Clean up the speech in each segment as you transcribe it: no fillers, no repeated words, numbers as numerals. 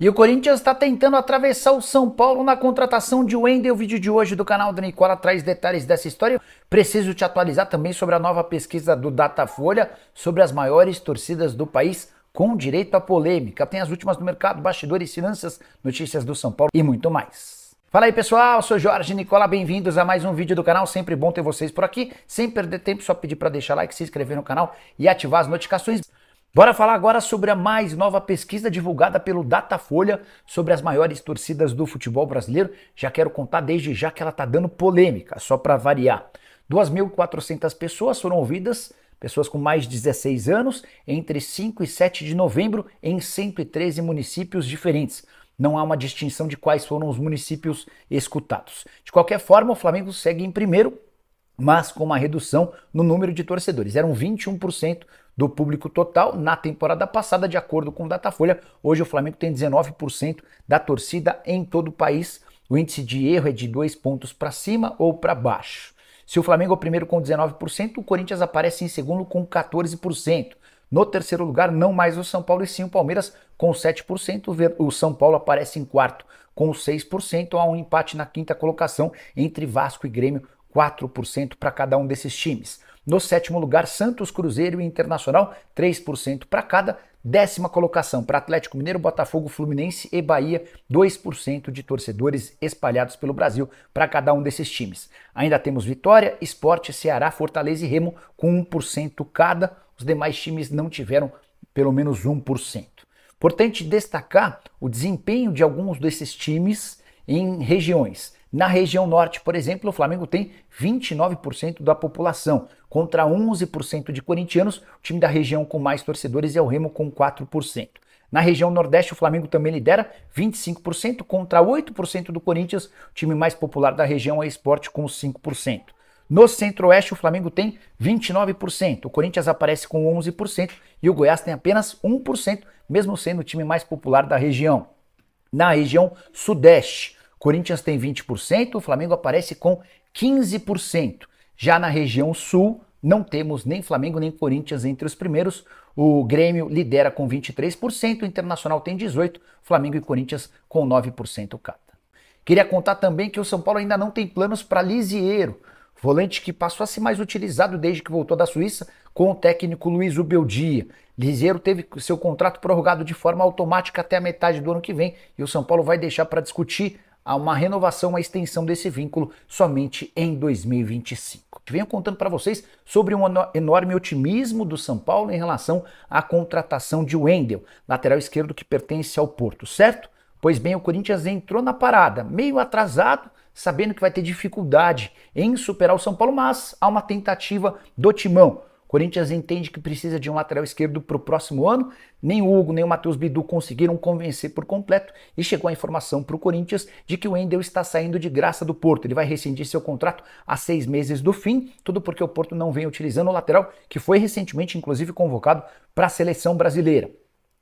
E o Corinthians está tentando atravessar o São Paulo na contratação de Wendel. O vídeo de hoje do canal da Nicola traz detalhes dessa história. Preciso te atualizar também sobre a nova pesquisa do Datafolha sobre as maiores torcidas do país, com direito à polêmica. Tem as últimas do mercado, bastidores, finanças, notícias do São Paulo e muito mais. Fala aí pessoal, sou Jorge Nicola, bem-vindos a mais um vídeo do canal, sempre bom ter vocês por aqui. Sem perder tempo, só pedir para deixar like, se inscrever no canal e ativar as notificações. Bora falar agora sobre a mais nova pesquisa divulgada pelo Datafolha sobre as maiores torcidas do futebol brasileiro. Já quero contar desde já que ela tá dando polêmica, só para variar. 2.400 pessoas foram ouvidas, pessoas com mais de 16 anos, entre 5 e 7 de novembro, em 113 municípios diferentes. Não há uma distinção de quais foram os municípios escutados. De qualquer forma, o Flamengo segue em primeiro, mas com uma redução no número de torcedores. Eram 21% do público total na temporada passada, de acordo com o Datafolha. Hoje o Flamengo tem 19% da torcida em todo o país. O índice de erro é de 2 pontos para cima ou para baixo. Se o Flamengo é o primeiro com 19%, o Corinthians aparece em segundo com 14%. No terceiro lugar, não mais o São Paulo e sim o Palmeiras com 7%. O São Paulo aparece em quarto com 6%. Há um empate na quinta colocação entre Vasco e Grêmio, 4% para cada um desses times. No sétimo lugar, Santos, Cruzeiro e Internacional, 3% para cada. Décima colocação para Atlético Mineiro, Botafogo, Fluminense e Bahia, 2% de torcedores espalhados pelo Brasil para cada um desses times. Ainda temos Vitória, Sport, Ceará, Fortaleza e Remo com 1% cada. Os demais times não tiveram pelo menos 1%. Importante destacar o desempenho de alguns desses times em regiões. Na região norte, por exemplo, o Flamengo tem 29% da população, contra 11% de corintianos. O time da região com mais torcedores é o Remo, com 4%. Na região nordeste, o Flamengo também lidera, 25%, contra 8% do Corinthians. O time mais popular da região é o Sport, com 5%. No centro-oeste, o Flamengo tem 29%, o Corinthians aparece com 11% e o Goiás tem apenas 1%, mesmo sendo o time mais popular da região. Na região sudeste, Corinthians tem 20%, o Flamengo aparece com 15%. Já na região sul, não temos nem Flamengo nem Corinthians entre os primeiros. O Grêmio lidera com 23%, o Internacional tem 18%, Flamengo e Corinthians com 9% cada. Queria contar também que o São Paulo ainda não tem planos para Lisieiro, volante que passou a ser mais utilizado desde que voltou da Suíça com o técnico Luiz Ubeldia. Lisieiro teve seu contrato prorrogado de forma automática até a metade do ano que vem e o São Paulo vai deixar para discutir uma renovação, uma extensão desse vínculo somente em 2025. Venho contando para vocês sobre um enorme otimismo do São Paulo em relação à contratação de Wendel, lateral esquerdo que pertence ao Porto, certo? Pois bem, o Corinthians entrou na parada, meio atrasado, sabendo que vai ter dificuldade em superar o São Paulo, mas há uma tentativa do timão. O Corinthians entende que precisa de um lateral esquerdo para o próximo ano. Nem o Hugo nem o Matheus Bidu conseguiram convencer por completo e chegou a informação para o Corinthians de que o Wendel está saindo de graça do Porto. Ele vai rescindir seu contrato a 6 meses do fim, tudo porque o Porto não vem utilizando o lateral, que foi recentemente inclusive convocado para a seleção brasileira.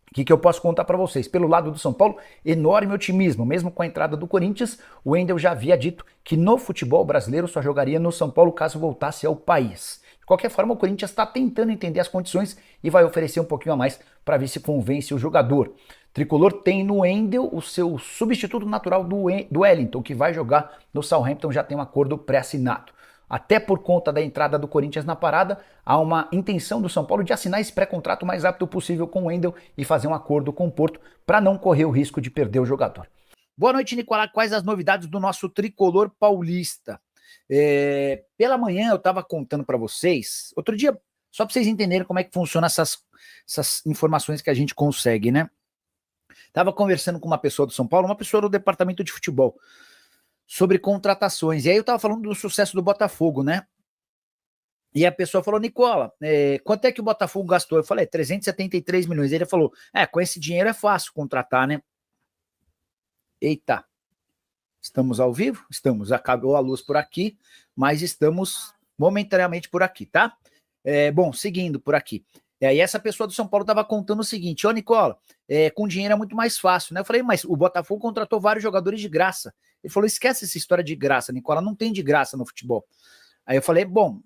O que eu posso contar para vocês? Pelo lado do São Paulo, enorme otimismo. Mesmo com a entrada do Corinthians, o Wendel já havia dito que no futebol brasileiro só jogaria no São Paulo caso voltasse ao país. De qualquer forma, o Corinthians está tentando entender as condições e vai oferecer um pouquinho a mais para ver se convence o jogador. O Tricolor tem no Wendel o seu substituto natural do Wellington, que vai jogar no Southampton, já tem um acordo pré-assinado. Até por conta da entrada do Corinthians na parada, há uma intenção do São Paulo de assinar esse pré-contrato o mais rápido possível com o Wendel e fazer um acordo com o Porto para não correr o risco de perder o jogador. Boa noite, Nicola. Quais as novidades do nosso tricolor paulista? Pela manhã eu estava contando para vocês, outro dia, só para vocês entenderem como é que funciona essas informações que a gente consegue, né? Estava conversando com uma pessoa do São Paulo, uma pessoa do departamento de futebol, sobre contratações. E aí eu tava falando do sucesso do Botafogo, né? E a pessoa falou, Nicola, quanto é que o Botafogo gastou? Eu falei, 373 milhões. Ele falou, com esse dinheiro é fácil contratar, né? Eita, estamos ao vivo? Estamos, acabou a luz por aqui, mas estamos momentaneamente por aqui, tá? Bom, seguindo por aqui. E essa pessoa do São Paulo estava contando o seguinte, Nicola, com dinheiro é muito mais fácil, né? Eu falei, mas o Botafogo contratou vários jogadores de graça. Ele falou, esquece essa história de graça, Nicola, não tem de graça no futebol. Aí eu falei, bom,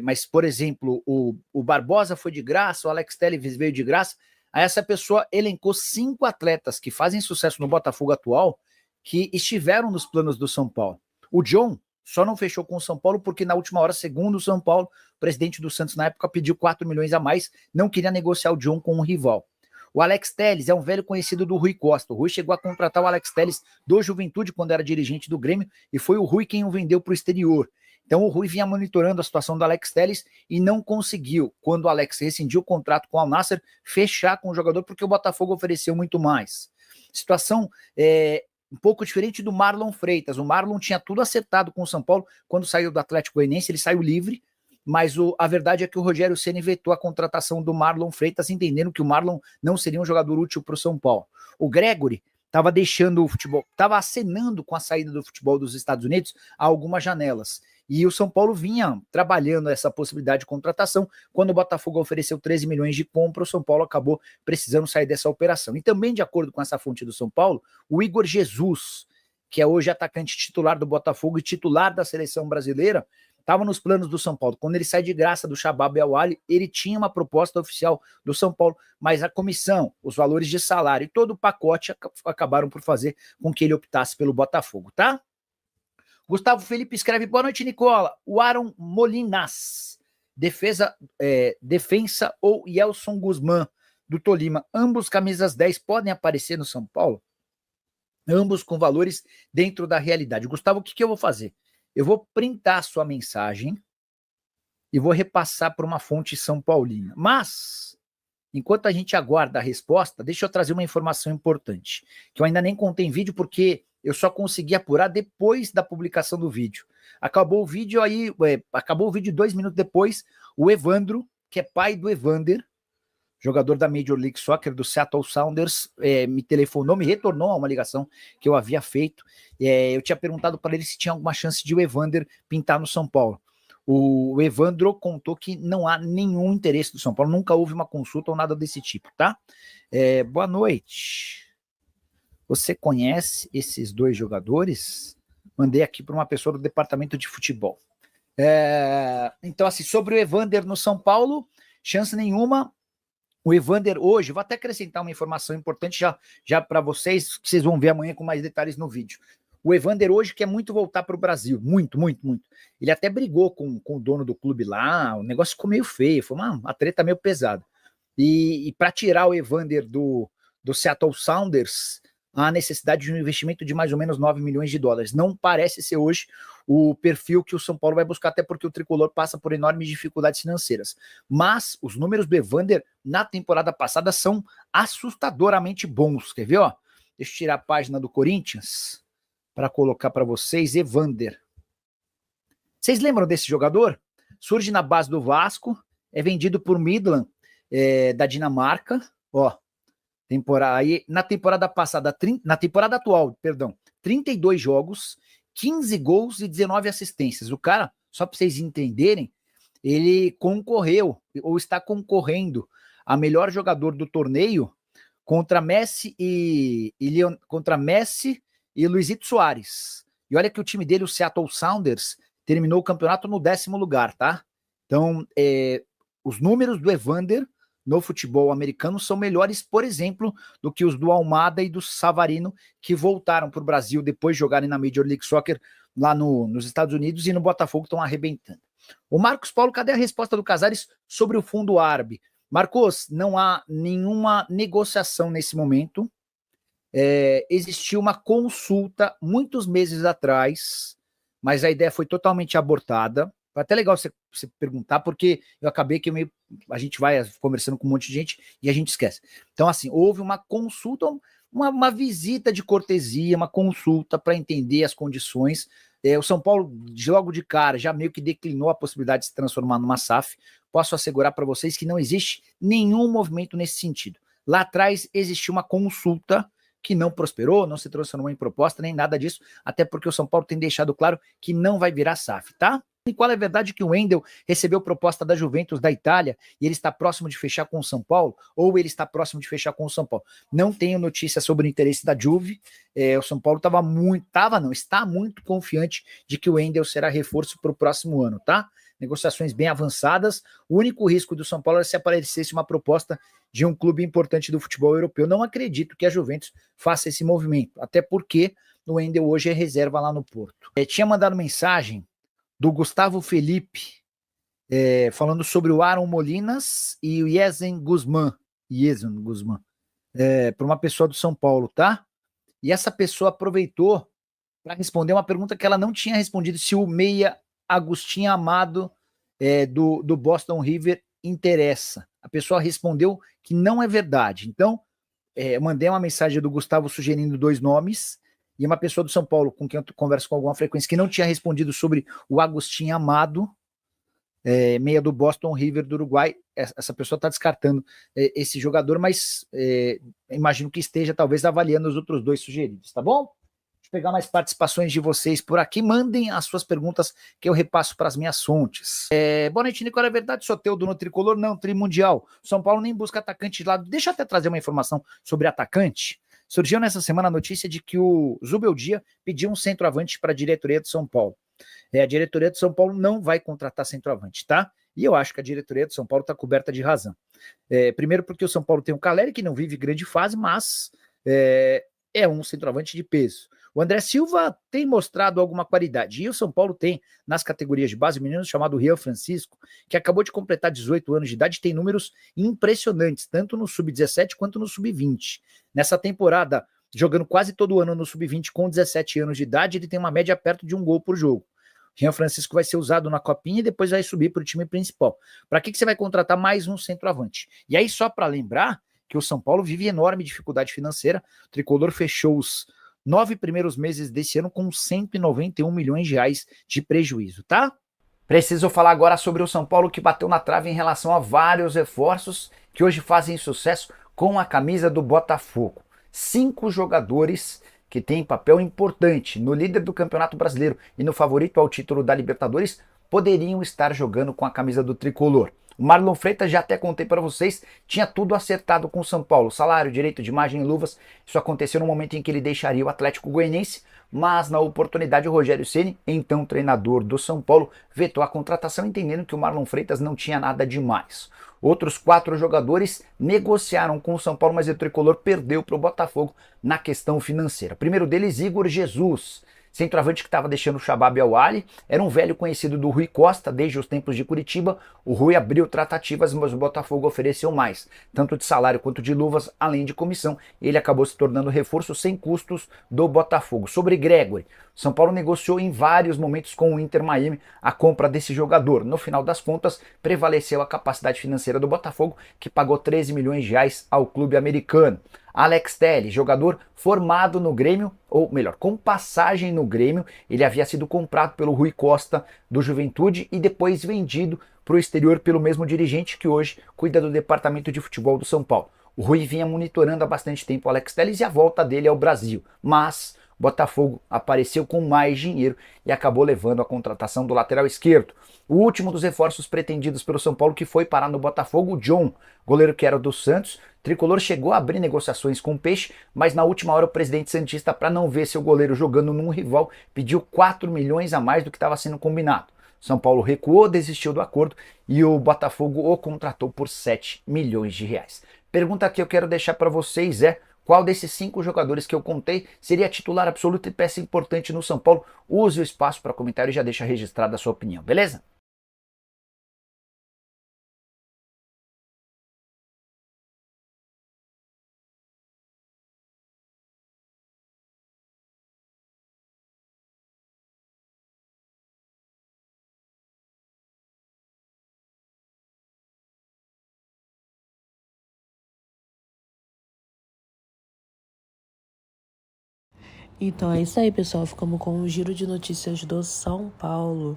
mas por exemplo, o Barbosa foi de graça, o Alex Telles veio de graça. Aí essa pessoa elencou 5 atletas que fazem sucesso no Botafogo atual que estiveram nos planos do São Paulo. O John só não fechou com o São Paulo porque na última hora, segundo o São Paulo, o presidente do Santos na época pediu 4 milhões a mais, não queria negociar o John com um rival. O Alex Telles é um velho conhecido do Rui Costa. O Rui chegou a contratar o Alex Telles do Juventude quando era dirigente do Grêmio e foi o Rui quem o vendeu para o exterior. Então o Rui vinha monitorando a situação do Alex Telles e não conseguiu, quando o Alex rescindiu o contrato com o Al Nassr, fechar com o jogador porque o Botafogo ofereceu muito mais. Situação um pouco diferente do Marlon Freitas. O Marlon tinha tudo acertado com o São Paulo quando saiu do Atlético Goianiense, ele saiu livre, mas a verdade é que o Rogério Ceni vetou a contratação do Marlon Freitas, entendendo que o Marlon não seria um jogador útil para o São Paulo. O Gregory estava deixando o futebol, estava acenando com a saída do futebol dos Estados Unidos a algumas janelas. E o São Paulo vinha trabalhando essa possibilidade de contratação. Quando o Botafogo ofereceu 13 milhões de compra, o São Paulo acabou precisando sair dessa operação. E também, de acordo com essa fonte do São Paulo, o Igor Jesus, que é hoje atacante titular do Botafogo e titular da seleção brasileira, estava nos planos do São Paulo. Quando ele sai de graça do Shabab El-Ahly, ele tinha uma proposta oficial do São Paulo, mas a comissão, os valores de salário e todo o pacote acabaram por fazer com que ele optasse pelo Botafogo, tá? Gustavo Felipe escreve: boa noite, Nicola. O Aaron Molinas, defensa ou Yelson Guzmán, do Tolima, ambos camisas 10, podem aparecer no São Paulo? Ambos com valores dentro da realidade. Gustavo, o que eu vou fazer? Eu vou printar sua mensagem e vou repassar para uma fonte são paulina. Mas, enquanto a gente aguarda a resposta, deixa eu trazer uma informação importante, que eu ainda nem contei em vídeo porque eu só consegui apurar depois da publicação do vídeo. Acabou o vídeo 2 minutos depois, o Evandro, que é pai do Evander, jogador da Major League Soccer do Seattle Sounders, me telefonou, me retornou a uma ligação que eu havia feito. Eu tinha perguntado para ele se tinha alguma chance de o Evander pintar no São Paulo. O Evandro contou que não há nenhum interesse do São Paulo, nunca houve uma consulta ou nada desse tipo, tá? Boa noite. Você conhece esses 2 jogadores? Mandei aqui para uma pessoa do departamento de futebol. Então, assim, sobre o Evander no São Paulo, chance nenhuma. O Evander hoje, vou até acrescentar uma informação importante já para vocês, que vocês vão ver amanhã com mais detalhes no vídeo. O Evander hoje quer muito voltar para o Brasil, muito, muito, muito. Ele até brigou com o dono do clube lá, o negócio ficou meio feio, foi uma treta meio pesada. E para tirar o Evander do Seattle Sounders, há necessidade de um investimento de mais ou menos 9 milhões de dólares. Não parece ser hoje o perfil que o São Paulo vai buscar, até porque o Tricolor passa por enormes dificuldades financeiras. Mas os números do Evander na temporada passada são assustadoramente bons. Quer ver? Ó? Deixa eu tirar a página do Corinthians para colocar para vocês. Evander. Vocês lembram desse jogador? Surge na base do Vasco, é vendido por Midland, da Dinamarca. Ó, na temporada passada, na temporada atual, 32 jogos, 15 gols e 19 assistências. O cara, só para vocês entenderem, ele concorreu, ou está concorrendo, a melhor jogador do torneio contra Messi e Luizito Soares. E olha que o time dele, o Seattle Sounders, terminou o campeonato no 10º lugar, tá? Então, os números do Evander no futebol americano são melhores, por exemplo, do que os do Almada e do Savarino, que voltaram para o Brasil depois de jogarem na Major League Soccer lá nos Estados Unidos, e no Botafogo estão arrebentando. O Marcos Paulo, cadê a resposta do Casares sobre o fundo árabe? Marcos, não há nenhuma negociação nesse momento. Existiu uma consulta muitos meses atrás, mas a ideia foi totalmente abortada. Foi até legal você perguntar, porque eu acabei que a gente vai conversando com um monte de gente e a gente esquece. Então, assim, houve uma consulta, uma visita de cortesia, uma consulta para entender as condições. O São Paulo, logo de cara, já meio que declinou a possibilidade de se transformar numa SAF. Posso assegurar para vocês que não existe nenhum movimento nesse sentido. Lá atrás existiu uma consulta que não prosperou, não se transformou em proposta, nem nada disso, até porque o São Paulo tem deixado claro que não vai virar SAF, tá? E qual é a verdade? Que o Wendel recebeu proposta da Juventus da Itália e ele está próximo de fechar com o São Paulo, ou ele está próximo de fechar com o São Paulo? Não tenho notícia sobre o interesse da Juve. O São Paulo está muito confiante de que o Wendel será reforço para o próximo ano, tá? negociações bem avançadas. O único risco do São Paulo era se aparecesse uma proposta de um clube importante do futebol europeu. Não acredito que a Juventus faça esse movimento, até porque o Wendel hoje é reserva lá no Porto. Tinha mandado mensagem do Gustavo Felipe, falando sobre o Aaron Molinas e o Yezen Guzmán, para uma pessoa do São Paulo, tá? E essa pessoa aproveitou para responder uma pergunta que ela não tinha respondido, se o meia Agostinho Amado do Boston River interessa. A pessoa respondeu que não é verdade. Então, eu mandei uma mensagem do Gustavo sugerindo 2 nomes, e uma pessoa do São Paulo, com quem eu converso com alguma frequência, que não tinha respondido sobre o Agostinho Amado, meia do Boston River do Uruguai. Essa pessoa está descartando esse jogador, mas imagino que esteja talvez avaliando os outros 2 sugeridos, tá bom? Deixa eu pegar mais participações de vocês por aqui. Mandem as suas perguntas que eu repasso para as minhas fontes. Boa noite, Nicola. É verdade, Soteldo no tricolor? Não, trimundial. São Paulo nem busca atacante de lado. Deixa eu até trazer uma informação sobre atacante. Surgiu nessa semana a notícia de que o Zubeldia pediu um centroavante para a diretoria de São Paulo. A diretoria de São Paulo não vai contratar centroavante, tá? E eu acho que a diretoria de São Paulo está coberta de razão. Primeiro porque o São Paulo tem o Caleri, que não vive grande fase, mas é um centroavante de peso. O André Silva tem mostrado alguma qualidade. E o São Paulo tem, nas categorias de base, um menino chamado Rian Francisco, que acabou de completar 18 anos de idade, tem números impressionantes, tanto no Sub-17 quanto no Sub-20. Nessa temporada, jogando quase todo ano no Sub-20 com 17 anos de idade, ele tem uma média perto de 1 gol por jogo. Rian Francisco vai ser usado na copinha e depois vai subir para o time principal. Para que você vai contratar mais um centroavante? E aí, só para lembrar que o São Paulo vive enorme dificuldade financeira, o Tricolor fechou os 9 primeiros meses desse ano com 191 milhões de reais de prejuízo, tá? Preciso falar agora sobre o São Paulo, que bateu na trave em relação a vários reforços que hoje fazem sucesso com a camisa do Botafogo. 5 jogadores que têm papel importante no líder do Campeonato Brasileiro e no favorito ao título da Libertadores poderiam estar jogando com a camisa do Tricolor. O Marlon Freitas, já até contei para vocês, tinha tudo acertado com o São Paulo. Salário, direito de imagem e luvas. Isso aconteceu no momento em que ele deixaria o Atlético Goianiense, mas na oportunidade o Rogério Ceni, então treinador do São Paulo, vetou a contratação, entendendo que o Marlon Freitas não tinha nada demais. Outros 4 jogadores negociaram com o São Paulo, mas o Tricolor perdeu para o Botafogo na questão financeira. O primeiro deles, Igor Jesus, centroavante que estava deixando o Shabab Al-Ahly, era um velho conhecido do Rui Costa desde os tempos de Curitiba. O Rui abriu tratativas, mas o Botafogo ofereceu mais, tanto de salário quanto de luvas, além de comissão. Ele acabou se tornando reforço sem custos do Botafogo. Sobre Gregory, São Paulo negociou em vários momentos com o Inter Miami a compra desse jogador. No final das contas, prevaleceu a capacidade financeira do Botafogo, que pagou 13 milhões de reais ao clube americano. Alex Telles, jogador formado no Grêmio, ou melhor, com passagem no Grêmio. Ele havia sido comprado pelo Rui Costa do Juventude e depois vendido para o exterior pelo mesmo dirigente que hoje cuida do departamento de futebol do São Paulo. O Rui vinha monitorando há bastante tempo o Alex Telles e a volta dele ao Brasil, mas o Botafogo apareceu com mais dinheiro e acabou levando a contratação do lateral esquerdo. O último dos reforços pretendidos pelo São Paulo, que foi parar no Botafogo, o John, goleiro que era do Santos. O Tricolor chegou a abrir negociações com o Peixe, mas na última hora o presidente santista, para não ver seu goleiro jogando num rival, pediu 4 milhões a mais do que estava sendo combinado. São Paulo recuou, desistiu do acordo e o Botafogo o contratou por 7 milhões de reais. Pergunta que eu quero deixar para vocês é: qual desses 5 jogadores que eu contei seria titular absoluto e peça importante no São Paulo? Use o espaço para comentário e já deixa registrada a sua opinião, beleza? Então é isso aí, pessoal. Ficamos com um giro de notícias do São Paulo,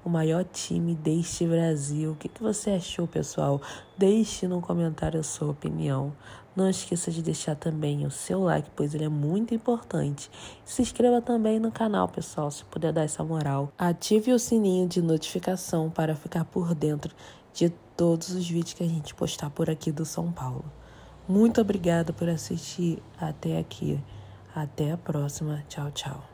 o maior time deste Brasil. O que você achou, pessoal? Deixe no comentário a sua opinião. Não esqueça de deixar também o seu like, pois ele é muito importante. Se inscreva também no canal, pessoal, se puder dar essa moral. Ative o sininho de notificação para ficar por dentro de todos os vídeos que a gente postar por aqui do São Paulo. Muito obrigada por assistir até aqui. Até a próxima. Tchau, tchau.